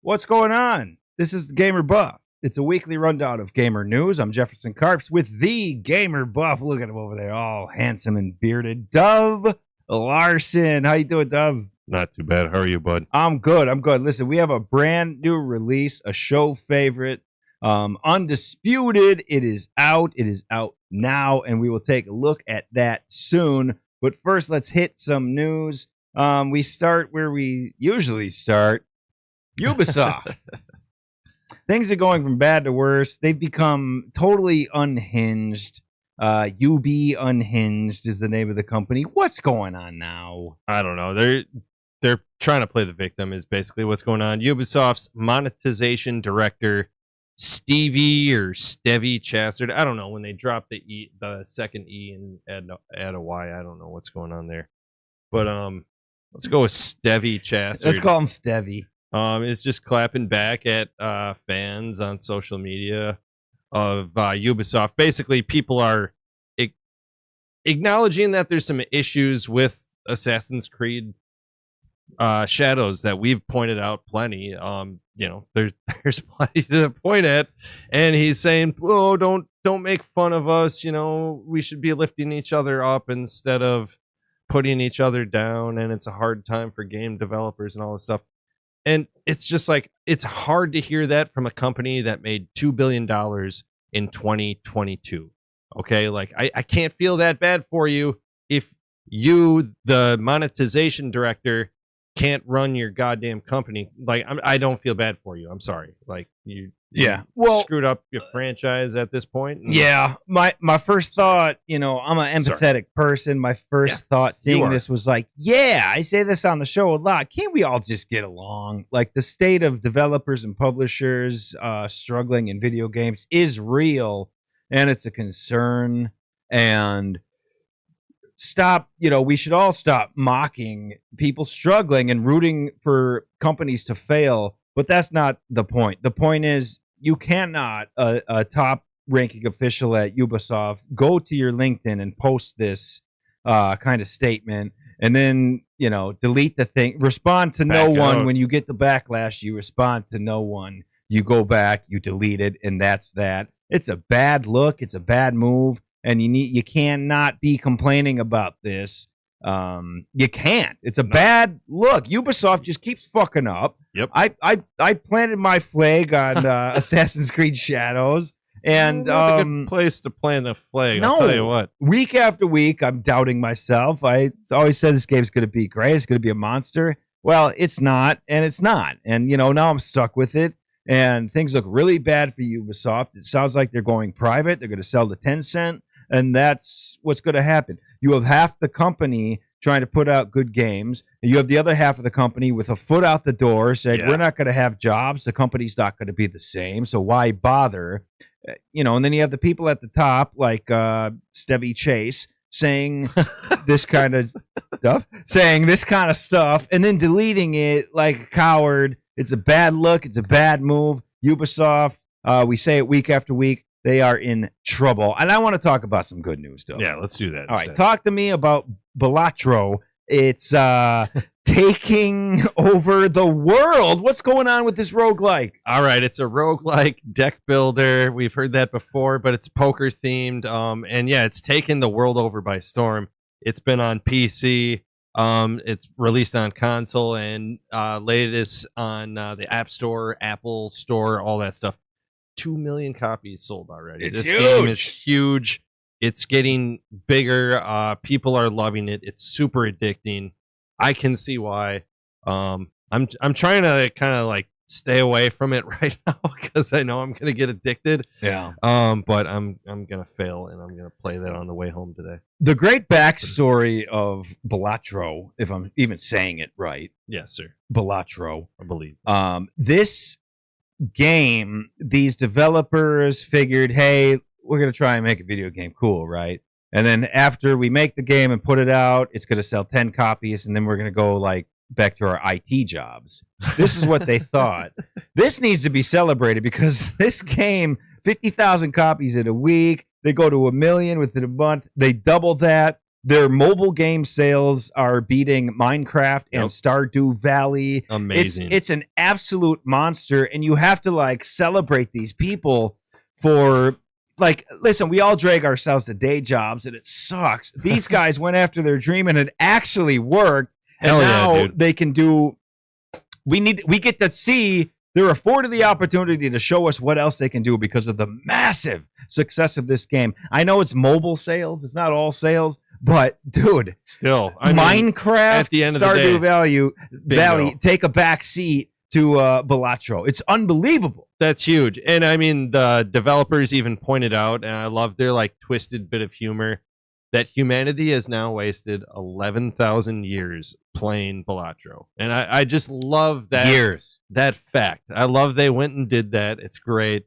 What's going on? This is the Gamer Buff. It's a weekly rundown of gamer news. I'm Jefferson Carps with the Gamer Buff. Look at him over there, all handsome and bearded. Dove Larson. How you doing, Dove? Not too bad. How are you, bud? I'm good. Listen, we have a brand new release, a show favorite, Undisputed. It is out. It is out now, and we will take a look at that soon. But first, let's hit some news. We start where we usually start. Ubisoft. Things are going from bad to worse. They've become totally unhinged. UB Unhinged is the name of the company. What's going on now? I don't know. They're trying to play the victim is basically what's going on. Ubisoft's monetization director, Stevie Chastard. I don't know, when they drop the second E and add a Y. I don't know what's going on there. But let's go with Stevie Chastard. Let's call him Stevie. Is just clapping back at fans on social media of Ubisoft. Basically, people are acknowledging that there's some issues with Assassin's Creed Shadows that we've pointed out plenty. There's plenty to point at, and he's saying, "Oh, don't make fun of us. We should be lifting each other up instead of putting each other down, and it's a hard time for game developers and all this stuff." And it's just like, it's hard to hear that from a company that made $2 billion in 2022. Okay, like I can't feel that bad for you if you, the monetization director, can't run your goddamn company. Like, I don't feel bad for you. I'm sorry. Like, you screwed up your franchise at this point. Yeah, my first thought, I'm an empathetic person. My first thought seeing this was like, I say this on the show a lot. Can't we all just get along? Like, the state of developers and publishers struggling in video games is real, and it's a concern. And we should all stop mocking people struggling and rooting for companies to fail. But that's not the point. The point is, you cannot, a top-ranking official at Ubisoft, go to your LinkedIn and post this kind of statement, and then, delete the thing, respond to no one. When you get the backlash, you respond to no one. You go back, you delete it, and that's that. It's a bad look. It's a bad move, and you cannot be complaining about this. You can't. It's a bad look. Ubisoft just keeps fucking up. Yep. I planted my flag on Assassin's Creed Shadows, and a good place to plant a flag. No, I'll tell you what. Week after week, I'm doubting myself. I always said this game's going to be great. It's going to be a monster. Well, it's not, and it's not. And now I'm stuck with it, and things look really bad for Ubisoft. It sounds like they're going private. They're going to sell to Tencent. And that's what's going to happen. You have half the company trying to put out good games, and you have the other half of the company with a foot out the door saying, we're not going to have jobs. The company's not going to be the same, so why bother? And then you have the people at the top, like Stevie Chase, saying this kind of stuff, and then deleting it like a coward. It's a bad look. It's a bad move. Ubisoft, we say it week after week. They are in trouble. And I want to talk about some good news, though. Yeah, let's do that. All right, talk to me about Balatro. It's taking over the world. What's going on with this roguelike? All right, it's a roguelike deck builder. We've heard that before, but it's poker themed. And it's taken the world over by storm. It's been on PC. It's released on console, and latest on the App Store, Apple Store, all that stuff. 2 million copies sold already. This game is huge. It's getting bigger. People are loving it. It's super addicting. I can see why. I'm trying to kind of like stay away from it right now because I know I'm gonna get addicted. Yeah. But I'm gonna fail, and I'm gonna play that on the way home today. The great backstory of Balatro, if I'm even saying it right. Yes, sir. Balatro, I believe. This game, these developers figured, hey, we're going to try and make a video game cool, right? And then after we make the game and put it out, it's going to sell 10 copies, and then we're going to go like back to our IT jobs. This is what they thought. This needs to be celebrated because this game, 50,000 copies in a week. They go to 1 million within a month. They double that. Their mobile game sales are beating Minecraft and Yep. Stardew Valley. Amazing. It's an absolute monster, and you have to like celebrate these people for like, listen, we all drag ourselves to day jobs and it sucks. These guys went after their dream and it actually worked. And Hell yeah, now dude. they can do, we get to see, they're afforded the opportunity to show us what else they can do because of the massive success of this game. I know it's mobile sales, it's not all sales, but dude, Still, I mean, Minecraft, at the end of the day, Stardew Valley bingo. take a back seat to Balatro. It's unbelievable. That's huge. And I mean, the developers even pointed out, and I love their like twisted bit of humor, that humanity has now wasted 11,000 years playing Balatro. And I just love that Years. that fact. I love they went and did that. It's great.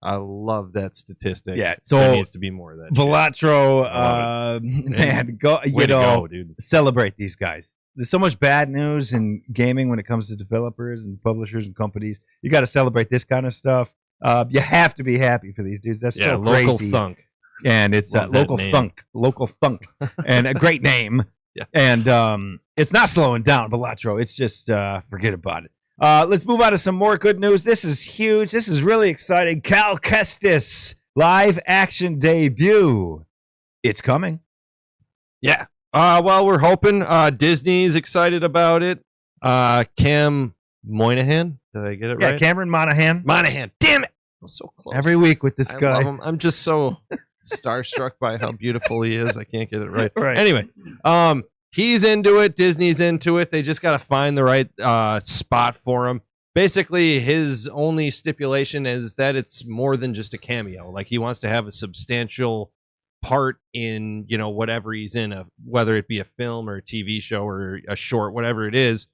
I love that statistic. Yeah, so there needs to be more of that. Balatro, man, go, Way you to know, go, dude. celebrate these guys. There's so much bad news in gaming when it comes to developers and publishers and companies. You got to celebrate this kind of stuff. You have to be happy for these dudes. That's Yeah, so local crazy. thunk. And it's Love that local name. thunk, and a great name. Yeah. And it's not slowing down, Balatro. It's just forget about it. Let's move on to some more good news. This is huge. This is really exciting. Cal Kestis live action debut. It's coming. Yeah. Well, we're hoping Disney's excited about it. Cam Monahan. Did I get it Yeah, right? Cameron Monahan. Monahan. Damn it. I'm so close. Every week with this I guy. love him. I'm just so starstruck by how beautiful he is. I can't get it right. Right. Anyway, he's into it. Disney's into it. They just got to find the right spot for him. Basically, his only stipulation is that it's more than just a cameo. Like, he wants to have a substantial part in, you know, whatever he's in, whether it be a film or a TV show or a short, whatever it is,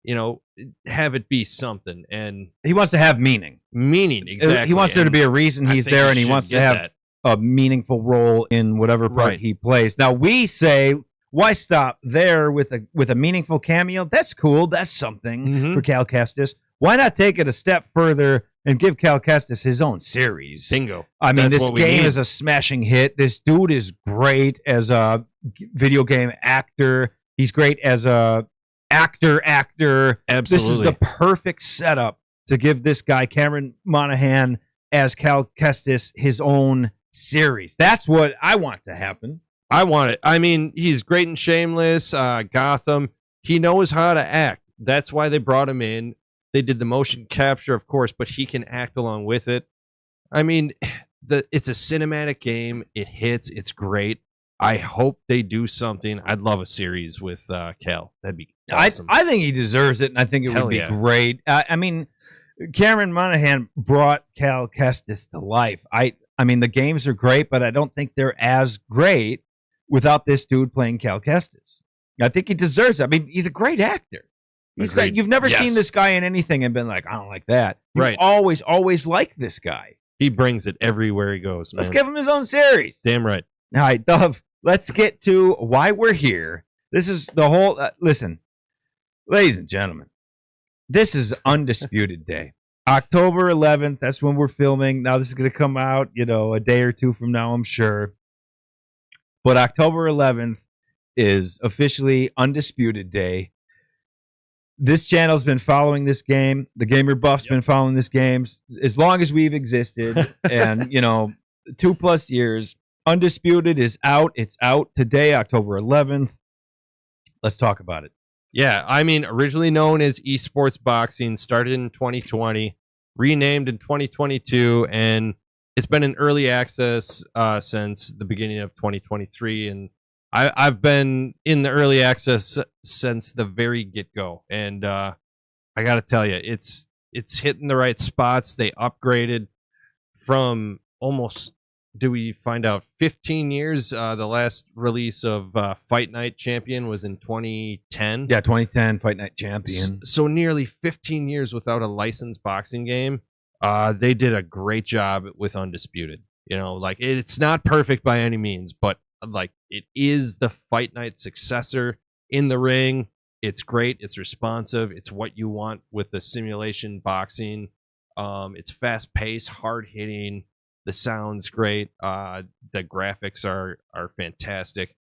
you know, have it be something and He wants to have meaning. exactly. He wants there to be a reason I he's think there, he and he should wants to get have that. a meaningful role in whatever part Right. he plays. Now we say, why stop there with a meaningful cameo? That's cool. That's something Mhm. for Cal Kestis. Why not take it a step further and give Cal Kestis his own series? Bingo. I mean, That's this what we game need. is a smashing hit. This dude is great as a video game actor. He's great as a actor. Absolutely. This is the perfect setup to give this guy, Cameron Monahan, as Cal Kestis, his own series. That's what I want to happen. I want it. I mean, he's great in Shameless, Gotham. He knows how to act. That's why they brought him in. They did the motion capture, of course, but he can act along with it. I mean, it's a cinematic game. It hits. It's great. I hope they do something. I'd love a series with Cal. That'd be awesome. I think he deserves it, and I think it Hell would be yeah. great. I mean, Cameron Monahan brought Cal Kestis to life. I mean, the games are great, but I don't think they're as great without this dude playing Cal Kestis. I think he deserves it. I mean, he's a great actor. He's great. Agreed. You've never Yes. seen this guy in anything and been like, I don't like that. You Right. always liked this guy. He brings it everywhere he goes, man. Let's give him his own series. Damn right. All right, Dove, let's get to why we're here. This is the whole, listen, ladies and gentlemen, this is Undisputed Day. October 11th, that's when we're filming. Now, this is going to come out, you know, a day or two from now, I'm sure. But October 11th is officially Undisputed Day. This channel's been following this game. The Gamer Buff's been following this game as long as we've existed. And, you know, 2+ years. Undisputed is out. It's out today, October 11th. Let's talk about it. Yeah, I mean, originally known as Esports Boxing, started in 2020, renamed in 2022, and it's been in early access since the beginning of 2023. And I've been in the early access since the very get-go. And I got to tell you, it's hitting the right spots. They upgraded from almost, do we find out, 15 years? The last release of Fight Night Champion was in 2010. Yeah, 2010 Fight Night Champion. So nearly 15 years without a licensed boxing game. They did a great job with Undisputed. You know, like, it's not perfect by any means, but like, it is the Fight Night successor in the ring. It's great. It's responsive. It's what you want with the simulation boxing. It's fast paced, hard hitting. The sound's great. The graphics are fantastic.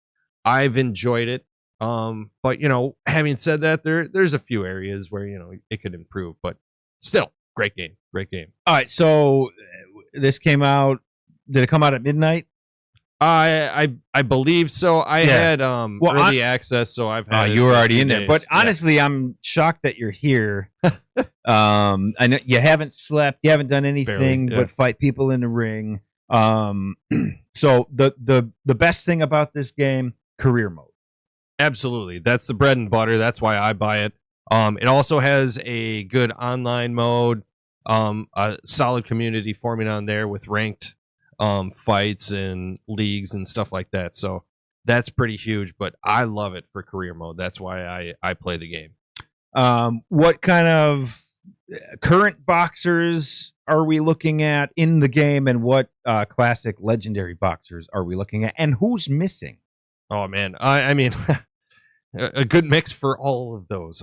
I've enjoyed it. But having said that, there's a few areas where it could improve, but still, great game. All right, so this came out. Did it come out at midnight? I believe so. I had early access, so I've had. You were already in there, but honestly, I'm shocked that you're here. I know you haven't slept, you haven't done anything but fight people in the ring. So the best thing about this game, career mode. Absolutely, that's the bread and butter. That's why I buy it. It also has a good online mode, a solid community forming on there with ranked fights and leagues and stuff like that. So that's pretty huge, but I love it for career mode. That's why I play the game. What kind of current boxers are we looking at in the game, and what classic legendary boxers are we looking at, and who's missing? Oh man, I mean a good mix for all of those.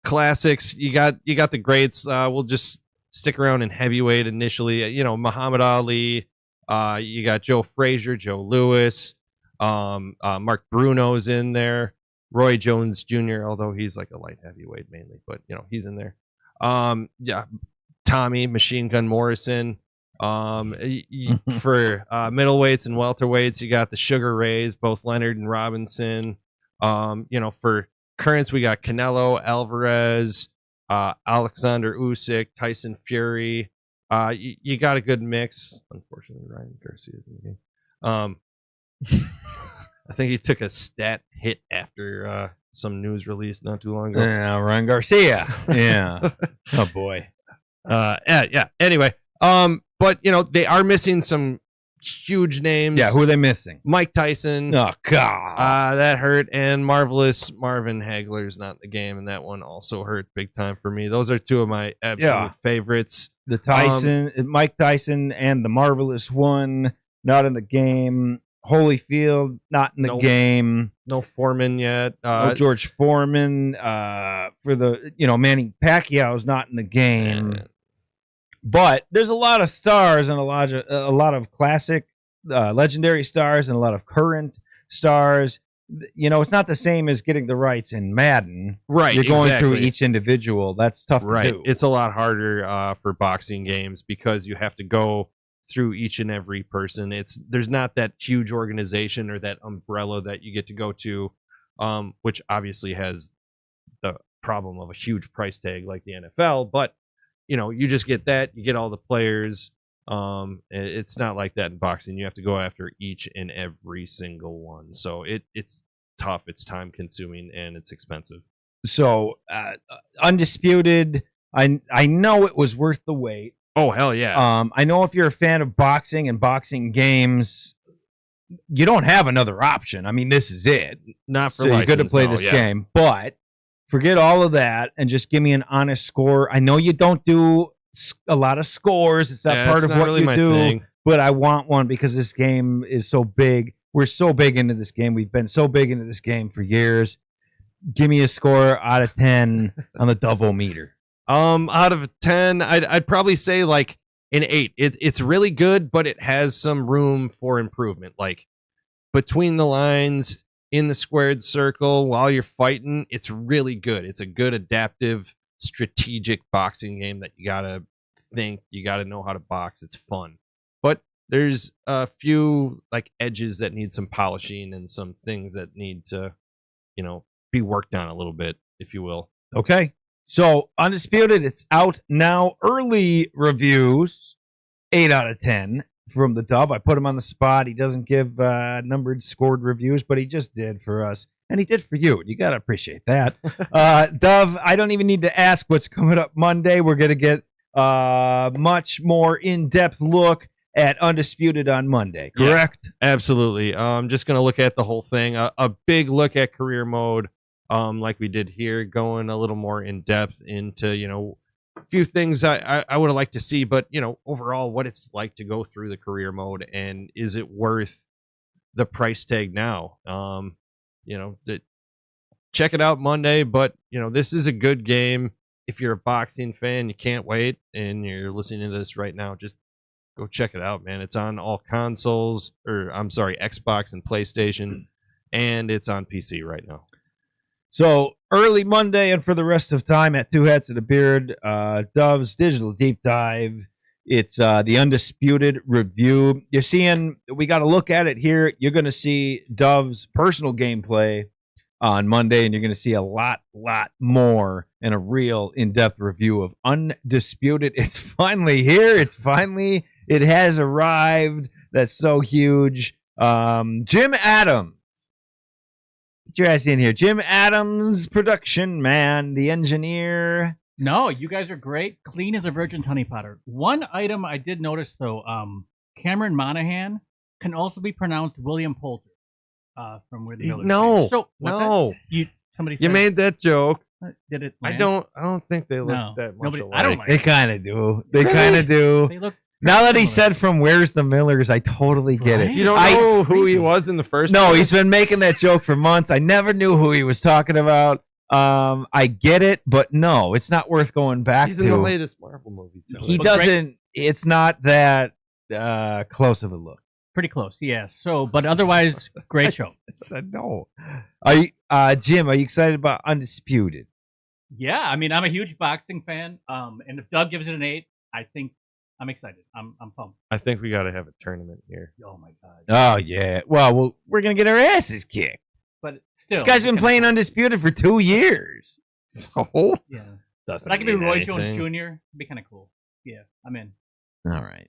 Classics, you got the greats. We'll just stick around in heavyweight initially. Muhammad Ali. You got Joe Frazier, Joe Louis, Mark Bruno's in there, Roy Jones Jr., although he's like a light heavyweight mainly, but he's in there. Yeah, Tommy Machine Gun Morrison. For middleweights and welterweights, you got the Sugar Rays, both Leonard and Robinson. For currents, we got Canelo Alvarez, Alexander Usyk, Tyson Fury. You got a good mix. Unfortunately, Ryan Garcia's in the game. I think he took a stat hit after some news released not too long ago. Yeah, Ryan Garcia. Yeah. Oh boy. Yeah. Anyway, but they are missing some huge names. Yeah, who are they missing? Mike Tyson. Oh God, that hurt. And Marvelous Marvin Hagler's not in the game, and that one also hurt big time for me. Those are two of my absolute favorites. The Tyson, Mike Tyson, and the Marvelous one not in the game. Holyfield not in the game. No Foreman yet. No George Foreman. For the Manny Pacquiao's not in the game. But there's a lot of stars and a lot of classic, legendary stars and a lot of current stars. It's not the same as getting the rights in Madden. Right. You're going through each individual. That's tough to do. It's a lot harder for boxing games because you have to go through each and every person. There's not that huge organization or that umbrella that you get to go to, which obviously has the problem of a huge price tag like the NFL. But you just get that. You get all the players. It's not like that in boxing. You have to go after each and every single one. So it's tough. It's time consuming and it's expensive. So Undisputed, I know it was worth the wait. Oh hell yeah. I know if you're a fan of boxing and boxing games, you don't have another option. I mean, this is it. Not for so you're good to play this game, but forget all of that and just give me an honest score. I know you don't do a lot of scores. It's not part of what you do, but I want one because this game is so big. We're so big into this game. We've been so big into this game for years. Give me a score out of 10 on the Dovo meter. Out of 10, I'd probably say like an 8. It's really good, but it has some room for improvement. Like between the lines, in the squared circle, while you're fighting, it's really good. It's a good adaptive, strategic boxing game that you gotta think, you gotta know how to box. It's fun, but there's a few like edges that need some polishing and some things that need to, be worked on a little bit, if you will. Okay. So Undisputed, it's out now. Early reviews, 8 out of 10 from the Dove. I put him on the spot. He doesn't give numbered, scored reviews, but he just did for us, and he did for you. You got to appreciate that. Dove, I don't even need to ask what's coming up Monday. We're going to get much more in-depth look at Undisputed on Monday, correct? Yeah, absolutely. I'm just going to look at the whole thing. A big look at career mode. Like we did here, going a little more in depth into, a few things I would have liked to see, but, overall what it's like to go through the career mode and is it worth the price tag now? Check it out Monday, but, this is a good game. If you're a boxing fan, you can't wait and you're listening to this right now, just go check it out, man. It's on all consoles, or I'm sorry, Xbox and PlayStation. and it's on PC right now. So early Monday and for the rest of time at Two Hats and a Beard, Dove's Digital Deep Dive. It's the Undisputed review. You're seeing, we got to look at it here. You're going to see Dove's personal gameplay on Monday, and you're going to see a lot more and a real in-depth review of Undisputed. It's finally here. It has arrived. That's so huge. Jim Adams. Get your ass in here. Jim Adams, production man, the engineer. No, you guys are great. Clean as a virgin's honey potter. One item I did notice, though, Cameron Monahan can also be pronounced William Poulter from Where the Millers No, so, what's no. that? Somebody said, You made that joke. Did it land? I don't think they look No, that much nobody- alike. I don't like They kind of do. They kind of do. They look Now that he similar. said from Where's the Millers, I totally get it. Right? You don't I- know who he was in the first No, place? he's been making that joke for months. I never knew who he was talking about. I get it, but no, it's not worth going back He's to. in the latest Marvel movie, too. He But doesn't. It's not that close of a look. pretty close. Yeah. So, but otherwise, great show. I said no. Are you, Jim? Are you excited about Undisputed? Yeah, I mean, I'm a huge boxing fan. And if Doug gives it an 8, I think I'm excited. I'm pumped. I think we got to have a tournament here. Oh my god. Oh yeah. Well, we're gonna get our asses kicked. But still, This guy's been it's playing kinda Undisputed for 2 years. So cool. Yeah. doesn't But I could be mean Roy Jones anything. Jr. It'd be kind of cool. Yeah, I'm in. All right.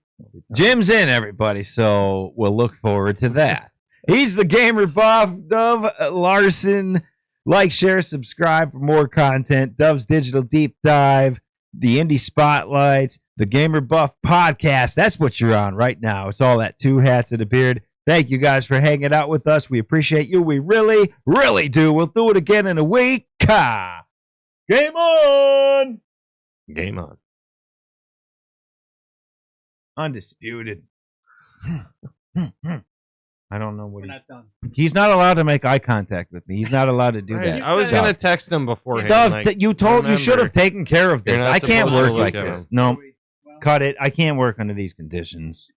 Jim's in, everybody, so we'll look forward to that. He's the gamer buff, Dove Larson. Like, share, subscribe for more content. Dove's Digital Deep Dive, the Indie Spotlights, the Gamer Buff Podcast. That's what you're on right now. It's all at Two Hats and a Beard. Thank you guys for hanging out with us. We appreciate you. We really, really do. We'll do it again in a week. Game on! Game on. Undisputed. I don't know what We're not done. he's not allowed to make eye contact with me. He's not allowed to do Right, that. I was said- going to text him beforehand. Dove, like, you told you should have remember, taken care of you're this. not I can't supposed to work look like at this. him. No, Well, cut it. I can't work under these conditions.